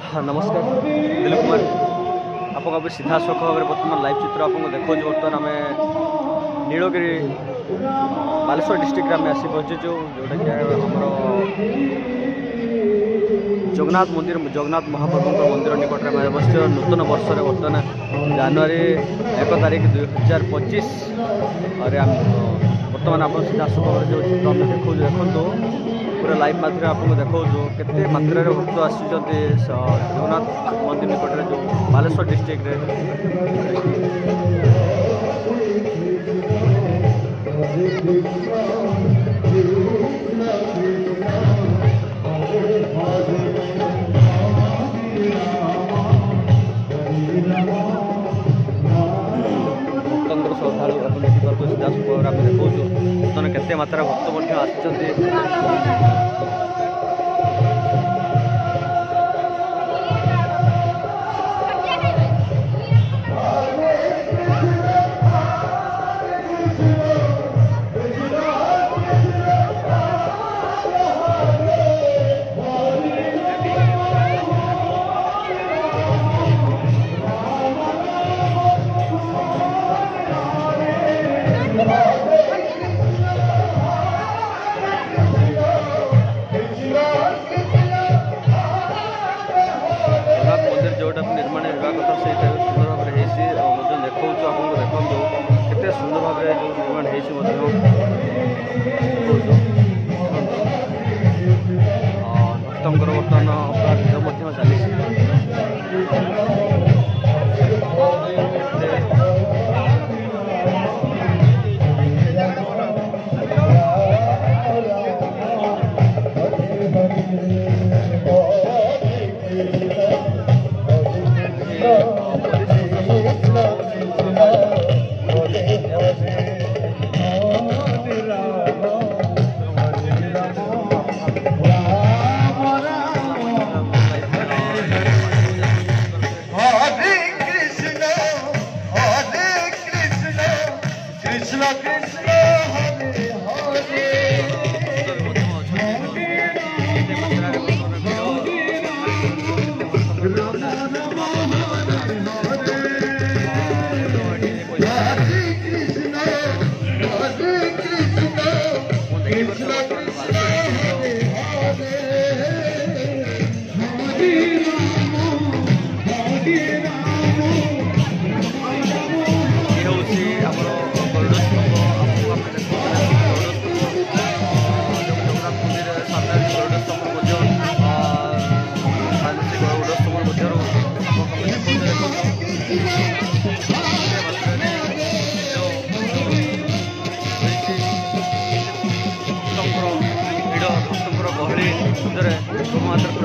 हाँ, नमस्कार दिलीप कुमार आप सीधा सख भाव में बर्तमान लाइव चित्र आपको देखा बर्तमान आम नीलगिरी बालेश्वर डिस्ट्रिक्ट आम आसी पहुँचीचु जोटा कि जगन्नाथ मंदिर जगन्नाथ महाप्रभु मंदिर निकट में अवस्थित नूतन वर्ष बर्तमान जनवरी 1 तारीख 2025 बर्तमान आप सीधा सख भाव जो चित्र आम देखा देखो पूरा लाइव माध्यम आपको देखा केते मात्रा भक्त आसी जगन्नाथ मंदिर निकट में जो बालेश्वर डिस्ट्रिक्ट भक्तों श्रद्धालु आप देखिए सीधा सुपर आम देखा बर्तमान केते मात्रा भक्त आसी मंदिर जोटा निर्माण होगा कथा से सुंदर भाव में देखा आपको देखो केते सुंदर भाव में जो निर्माण भक्तर बर्तमान अपराध चली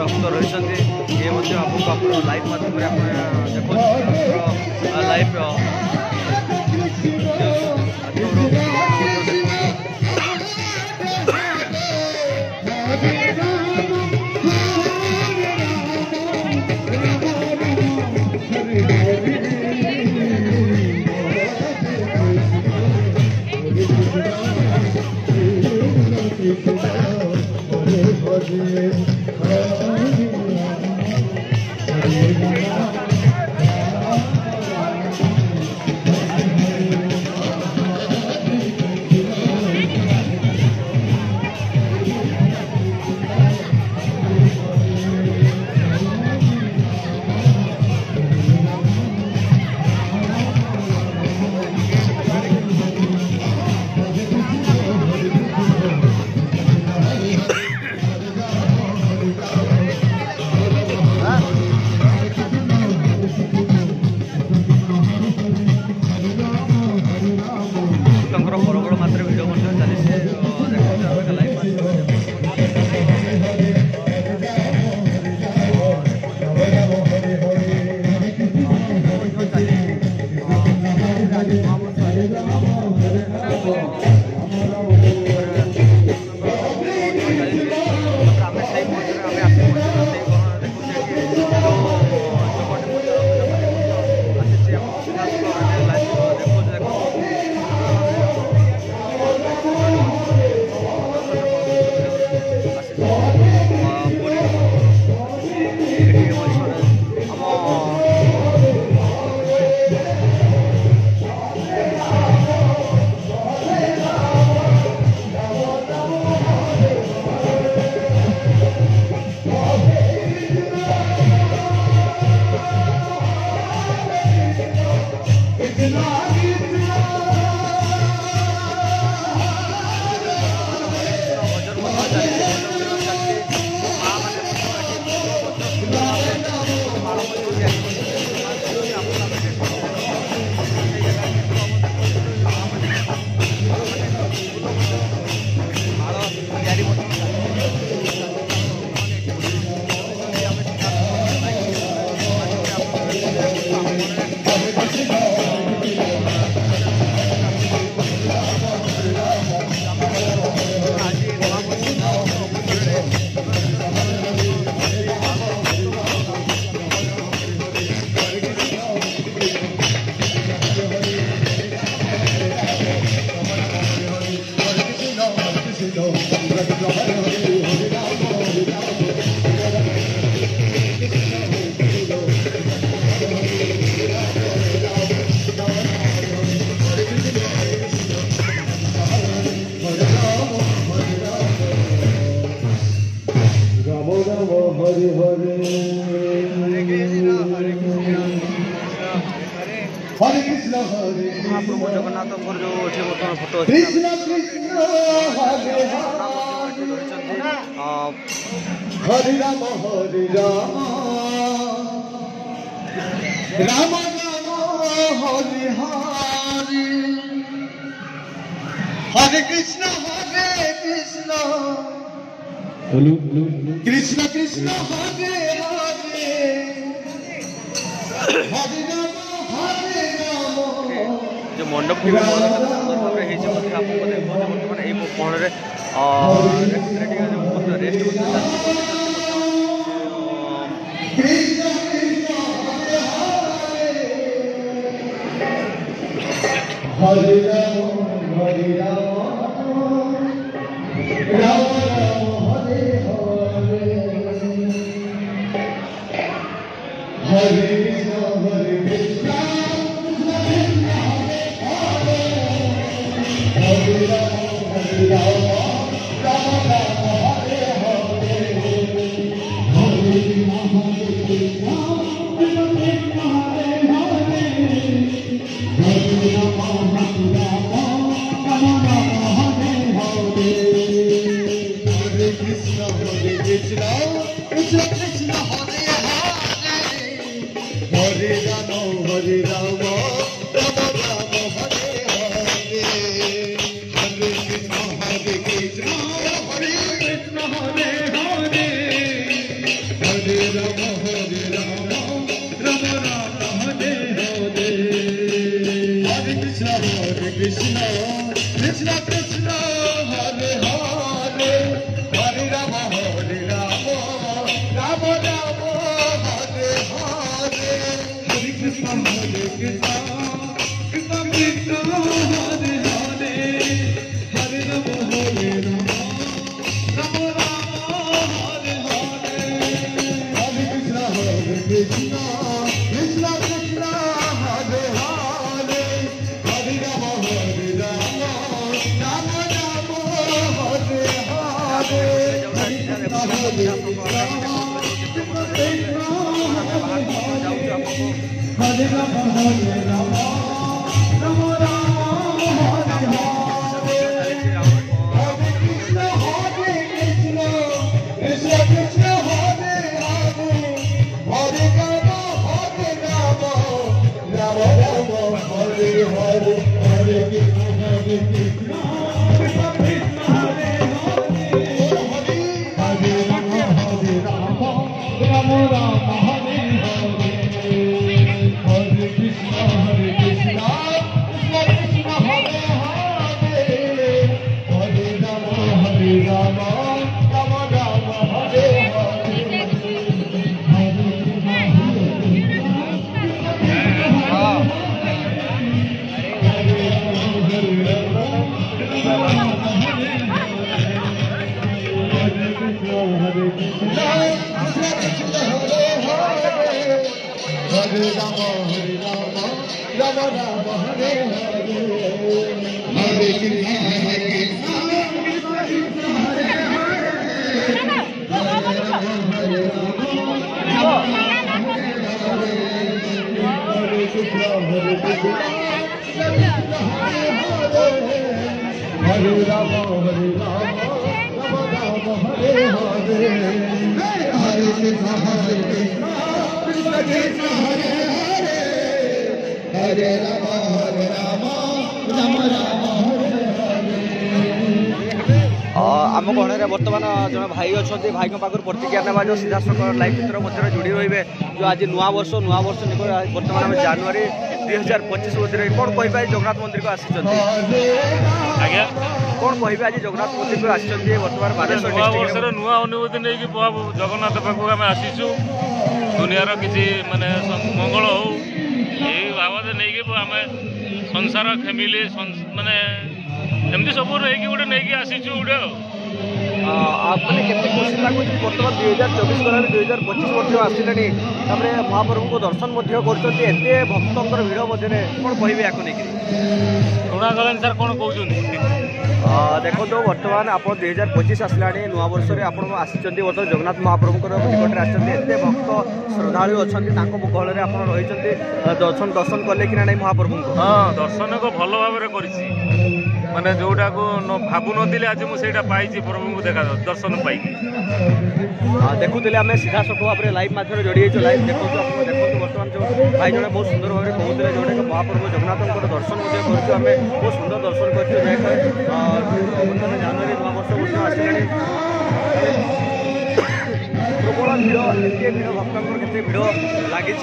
भक्त रही ये आपको लाइव माध्यम देखो लाइव हरे हरे हरे कृष्ण हरे महाप्रभु जगन्नाथ जो बर्तमान फोटो कृष्ण कृष्ण हरे हरे राम राम राम हरे हरे हरे कृष्ण कृष्ण कृष्ण हरे हरे हरे राम जो मंडप टी सुंदर भाव में आपको देखो बर्तमान यही महल रेस्ट हरे राम हरे राम राम राम हरे हरे हरे कृष्ण हरे राम राम राम हरे हरे हरे कृष्ण कृष्ण कृष्ण हरे हरे हरे राम राम राम हरे हरे हरे कृष्ण हरे कृष्ण हरे हरे हरे राम राम राम हरे हरे हरे कृष्ण कृष्ण कृष्ण हरे हरे हरे राम राम राम हरे हरे हरे कृष्ण कृष्ण कृष्ण कृष्ण हरे हरे हरे राम राम राम हरे हरे हरे कृष्ण कृष्ण कृष्ण कृष्ण हरे हरे हरे राम राम राम हरे हरे हरे राम आम गहन बर्तमान जन भाई अच्छा भाई पाखर प्रतिक्रिया ना जो सीधा सड़क लाइव चित्र मध्य जोड़ी रही जो आज नुआ वर्ष बर्तमान आम जानुरी 2025 मध्य कौन कह जगन्नाथ मंदिर को आसी आज्ञा कौन कह आज जगन्नाथ मंदिर को आसी बर्तमान बालेश्वर नुआ अनुभूति नहीं जगन्नाथ पाखक आम आसीचु दुनियार किसी माने मंगल हो यही बाबद नहीं आम संसार फैमिली माने एमती सब नहीं गोटे नहीं आसीचु गोटे आपने केते खुशी लगुच बर्तमान 2024 गला 2025 वर्ष आसिले महाप्रभु को दर्शन करते भक्तर भिड़ मध्य कौन कहे या ଶୁଣାଗଲାନି ସାର୍ କ'ଣ କହୁଛନ୍ତି? देखो बर्तमान आप 2025 आसला नुआ वर्ष में आप बर्तमान जगन्नाथ महाप्रभुଙ୍କର निकटରେ आते भक्त श्रद्धालु अच्छा गहल आप रही दर्शन कले कि ना महाप्रभु? हाँ दर्शन को भल भाव में माने जोटा को भावु नथिले आज मुझे पाई प्रभु को देखा दर्शन पाई देखुले आम सीधा सखु भाव में लाइव माध्यम जोड़ी लाइव देखो देखो बर्तमान जो भाई जड़े बहुत सुंदर भाव में कहते जोटा कि महाप्रभु जगन्नाथ दर्शन आम बहुत सुंदर दर्शन कर जनवरी नूआ वर्ष आसला प्रबल भिड़ एत भिड़ भक्तर केते भिड़ लगी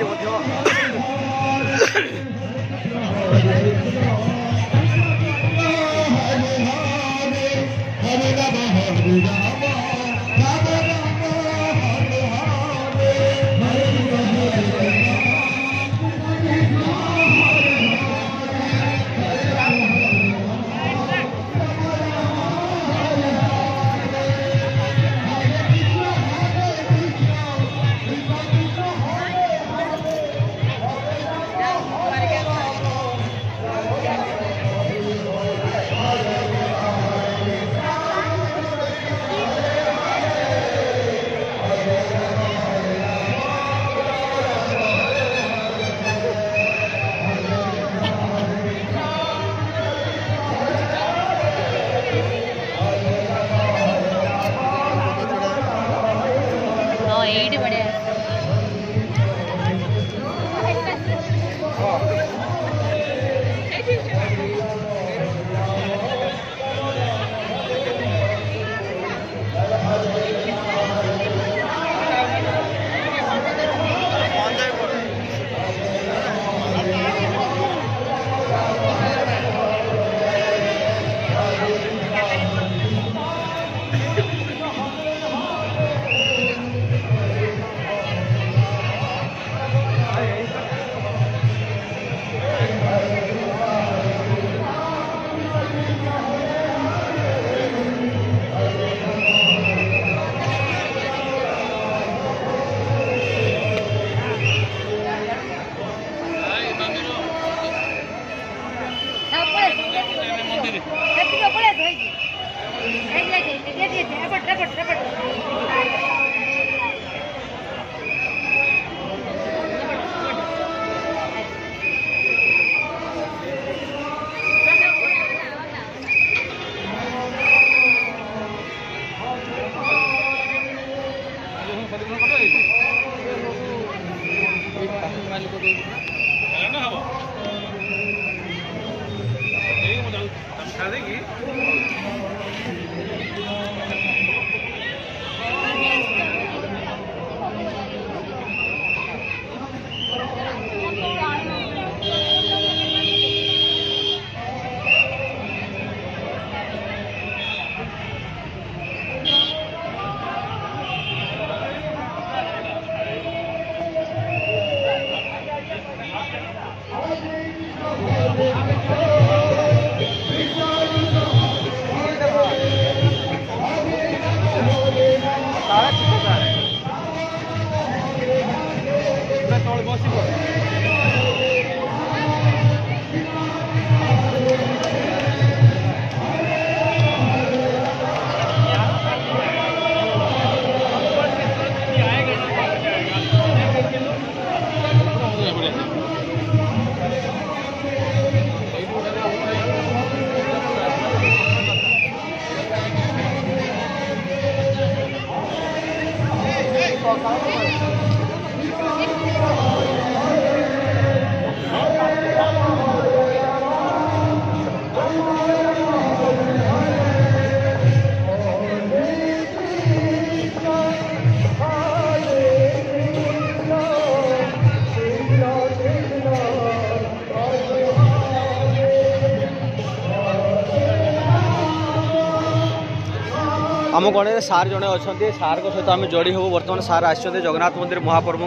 आम गणे सार जड़े अच्छा सार सहित आम जोड़ी हूँ बर्तमान सार आसते जगन्नाथ मंदिर महाप्रभु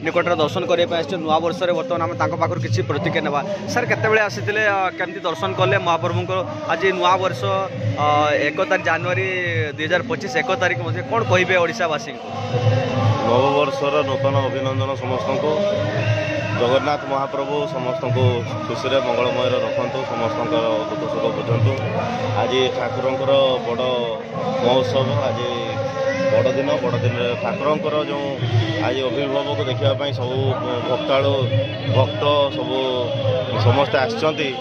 निकट दर्शन करने नुआ वर्ष में बर्तमान आम पाखर किसी प्रतिक्रिया ना सर केतबे आसी केमती दर्शन कले महाप्रभु आज नुआ वर्ष 1 तारीख जनवरी 2025 1 तारीख कौन कहे ओडावासी नववर्षर नूतन अभिनंदन समस्त को जगन्नाथ महाप्रभु समस्त को खुशी मंगलमय रखु समस्त दुख सुख बुझंतु आज ठाकुर बड़ महोत्सव आज बड़ दिन ठाकुर जो आज अभिभाव को देखापी सब भक्ताड़ू भक्त सब समस्ते आसचंती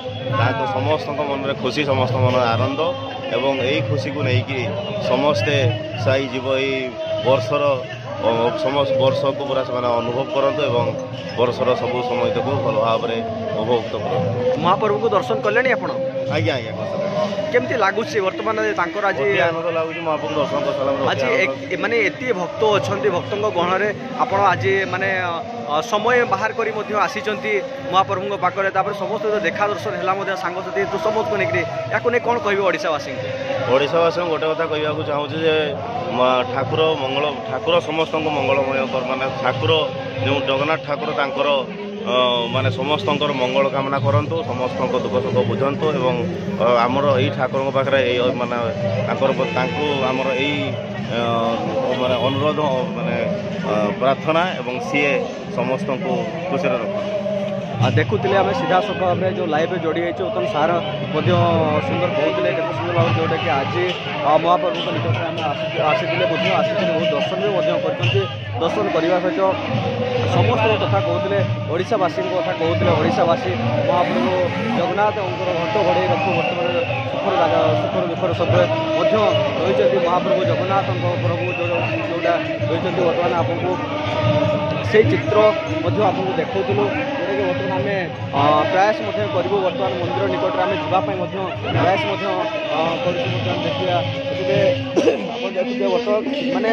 समस्त मन में खुशी समस्त मन आनंद एवं यही खुशी को लेकिन समस्ते साई जीव वर्षर समस्त वर्ष को पूरा से अनुभव करते एवं वर्षर सब समय को भल भाव में उपभोक्त कर महाप्रभु को दर्शन कले आप आज्ञा आज्ञा केमती लगुच बर्तमान आज आनंद लगुच महाप्रभु दर्शन कर आज माने एति भक्त अच्छा भक्तों गहन आप आज माने समय बाहर करी आसीचंती महाप्रभु पाखे समस्त देखा दर्शन है सांगसाथी तो समस्त को लेकिन या कौन कह ओडावासी ओडावासी गोटे कथा कहवाक चाहूँगी ठाकुर मंगल ठाकुर समस्त को मंगलमय माने ठाकुर जो जगन्नाथ ठाकुर तांकर माने समस्त मंगल कामना करंतु समस्त दुख सुख बुझंतु एवं आमर यही ठाकुर पाखे माने आमर यही माने अनुरोध माने प्रार्थना एवं सीए समस्त को खुशी रख देखुले आम सीधा सख भाव जो लाइव जोड़ी उत्तम सार सुंदर कहते के सुंदर भाव जोटा कि आज महाप्रभु निकट में आसी बहुत दर्शन भी दर्शन करने सहित समस्त कथा कहते ओडावासी कथा कहते ओडावासी महाप्रभु जगन्नाथ घंट घोड़े रखु बर्तमान सुखर दुखर सब रही महाप्रभु जगन्नाथ प्रभु जोटा रही बर्तमान आपको से चित्र आपको देखुलू जोटा कि बर्तमान आम प्रयास करूँ बर्तमान मंदिर निकट में जावाई प्रयास कर देखा देखिए बर्तमान माने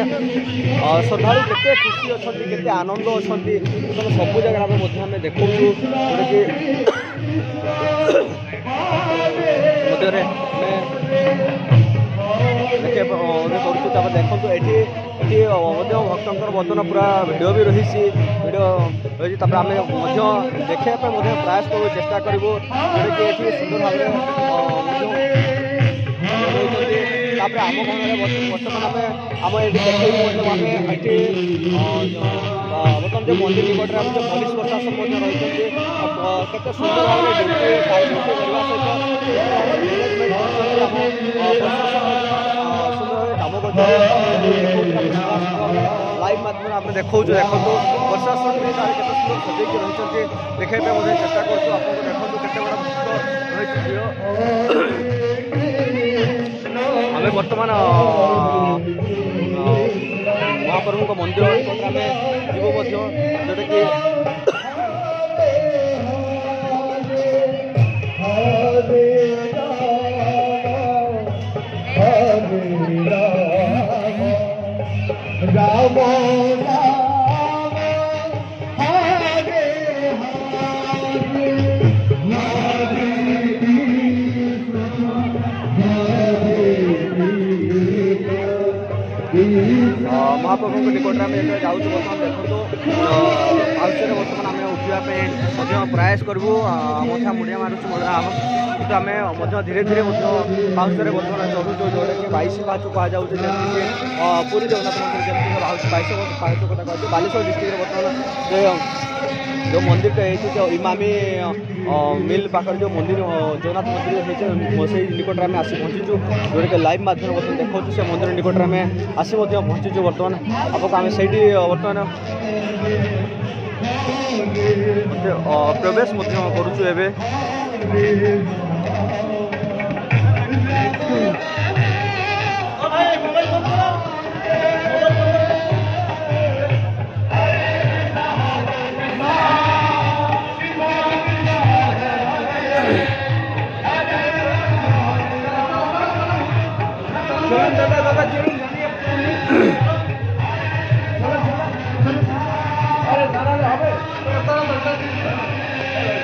श्रद्धा के खुशी अच्छा के आनंद अच्छा सब जगह आम देखु जोटा कि देखो ये भक्तर बर्तमान पूरा भिड भी रही भिड रही आम देखापी प्रयास करूँ चेष्टा करूँ जोटा कि ये सुंदर भाव आम बर्तमान आम ये बर्तमान जो मंदिर निकट में जो पुलिस प्रशासन रही केते सुंदर भाव लाइव माध्यम आप देखो देखो प्रशासन भी केते सुंदर सजैक रही देखापी चेष्टा करूँ देखो केते बड़ा आम बर्तमान महाप्रभु मंदिर आम जीव जोटा कि राम महाप्रभु निकट में जाऊँ बर्तमान देखो आउे बर्तमान आम उठापी प्रयास करूँ मथा मुड़िया मारुचु कि आम धीरे धीरे पाउचे बर्तमान चढ़ुचु जोटा कि 22 पाहाच कहुच्छे पुरी जगन्नाथ मंदिर जमी 22 पाहाच कथा कहते बालेश्वर डिस्ट्रिक्ट बर्तमान जो मंदिर जो इमामी मिल पाखर जो मंदिर जगन्नाथ मंदिर से निकट में आसी पहुँचीचु जोटा कि लाइव माध्यम बर्तमान देखो से मंदिर निकट में आसी पहुँचीचु बर्तमान आपको आम से बर्तमान प्रवेश करुचु एवं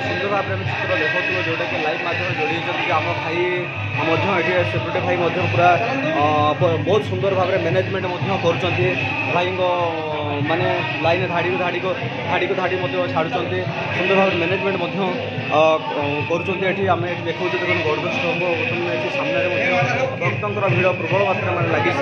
सुंदर भाव में चित्र देखो जोटा कि लाइव माध्यम जोड़ी होती आम भाई ये सिक्यूरीटी भाई पूरा बहुत सुंदर भाव में मैनेजमेंट कर भाई माने लाइन धाड़ी धाड़ी को धाड़ी छाड़ुं सुंदर भाव मैनेजमेंट कर आम ये देखा देखो गौड़ स्तंभ ये सामने भक्तर भिड़ प्रबल मात्रा में लगी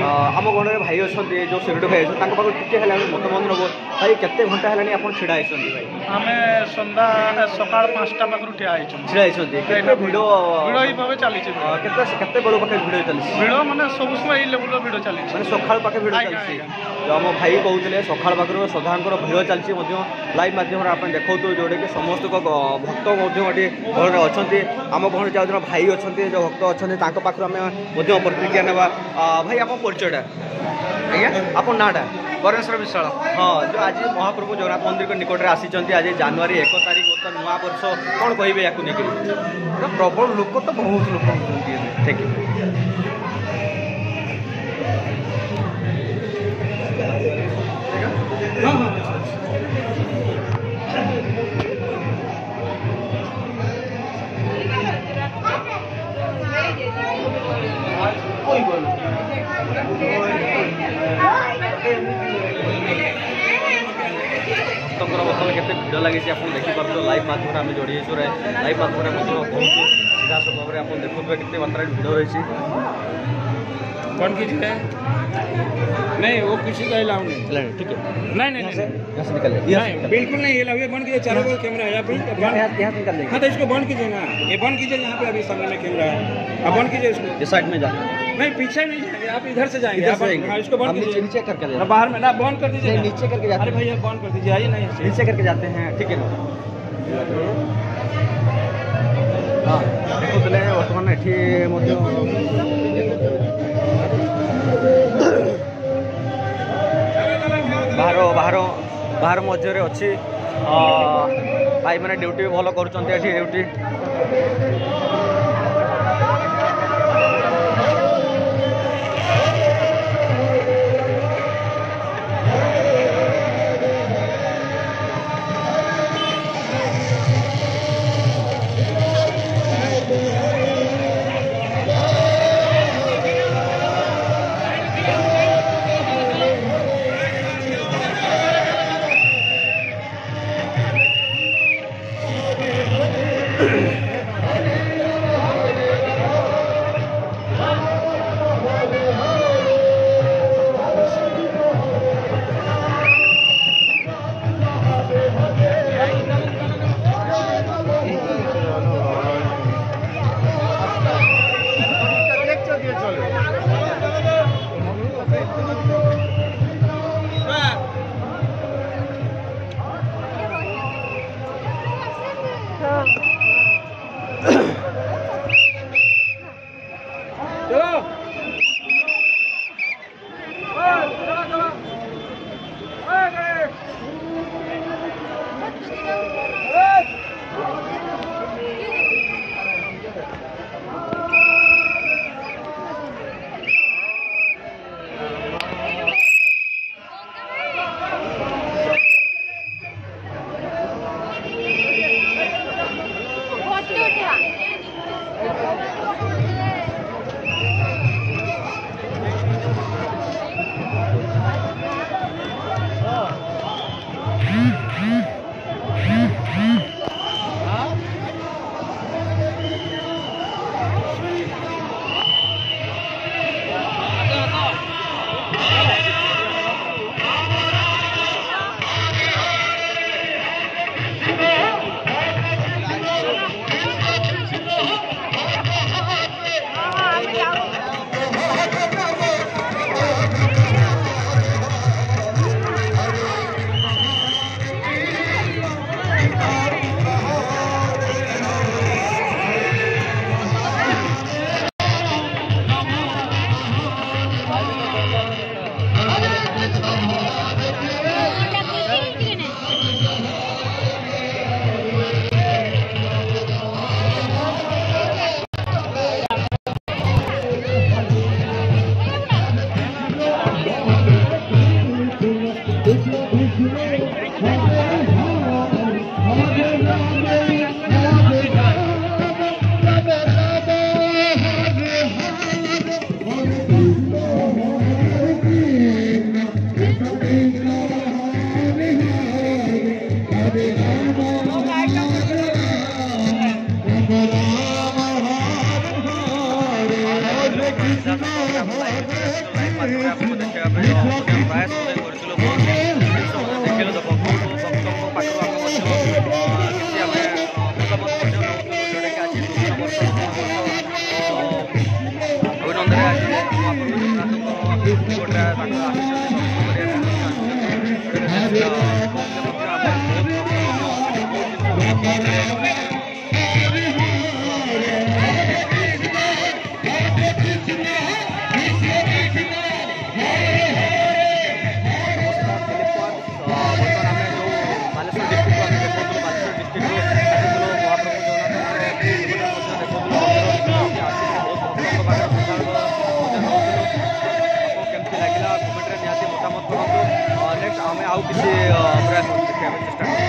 आम गणरे भाई अच्छा जो सिक्यूरीटी भाई अच्छे पाक टे मत मन नब भाई केते घंटा है आप छिड़ा भाई आम सन्दा सका 5टा पाखु ठिया छिड़ा भिड़ भाव चली केते बेलू पाखे भिड़ चलती भिड़ माने सब समय लेवल भिड़ चली मैंने सकाल पाखे भिड़ चलती आम भाई कहते सकाल पाखर श्रद्धा भिड़ चलती लाइव माध्यम आप देखो जोटा कि समस्त भक्त घर अच्छा आम घर जो भाई अच्छा जो भक्त अच्छा पाखु आम प्रतिक्रिया ना भाई आप परिचयटा आज्ञा आप नाटा परेश्वर विशाल हाँ जो आज महाप्रभु जगन्नाथ मंदिर के निकट में आसी आज जनवरी 1 तारिख बर्तमान नुआ वर्ष कौन कहे या प्रबल लोक तो बहुत लोक ठीक भक्तर बर्तमान केते भिड़ लगी आप देखिए लाइव माध्यम आम जोड़ी लाइव माध्यम बहुत सीधा सब भाव में आप देखुए कितने मात्रा भिड़ रही कौन कीजिए नहीं वो किसी का अलाउ नहीं ठीक है नहीं नहीं यहाँ से निकल नहीं बिल्कुल नहीं अलाउ ये बंद कीजिए चारों ओर कैमरा है यहाँ से निकल हाँ तो इसको बंद कीजिए ना ये बंद कीजिए यहाँ पे अभी सामने में कैमरा है आप बंद कीजिए इसको ये साइड में जा नहीं पीछे नहीं जाएंगे आप इधर से जाएंगे आप हाँ, इसको बंद कीजिए नीचे करके ना बाहर में ना बंद कर दीजिए नीचे करके जाते अरे भैया बंद कर दीजिए आइए नहीं नीचे करके जाते हैं ठीक है ना हाँ देखुले बर्तमान बाहर बाहर बाहर मध्य अच्छी भाई मैंने ड्यूटी भी भल कर ड्यूटी ମାଧ୍ୟମରେ ଆପଣଙ୍କୁ ଦେଖାଇବା ପାଇଁ ପ୍ରୟାସ କରିଥିଲୁ ଦେଖିଲୁ ତ ଭକ୍ତଙ୍କ ପାଖରୁ ଆମେ ମଧ୍ୟ କିଛି ଆମେ ମତାମତ ମଧ୍ୟ ନେଉଥିଲୁ ଯେଉଁଟାକି ଆଜି ନୂତନ ବର୍ଷ ଅଭିନନ୍ଦନରେ ଆଜି ମହାପ୍ରଭୁ ଜଗନ୍ନାଥଙ୍କ ଗୋଟେ ତାଙ୍କର କେମିତି ଲାଗିଲା କମେଣ୍ଟରେ ନିହାତି ମତାମତ କରନ୍ତୁ ନେକ୍ସଟ ଆମେ ଆଉ କିଛି ପ୍ରୟାସ ଦେଖିବା ପାଇଁ ଚେଷ୍ଟା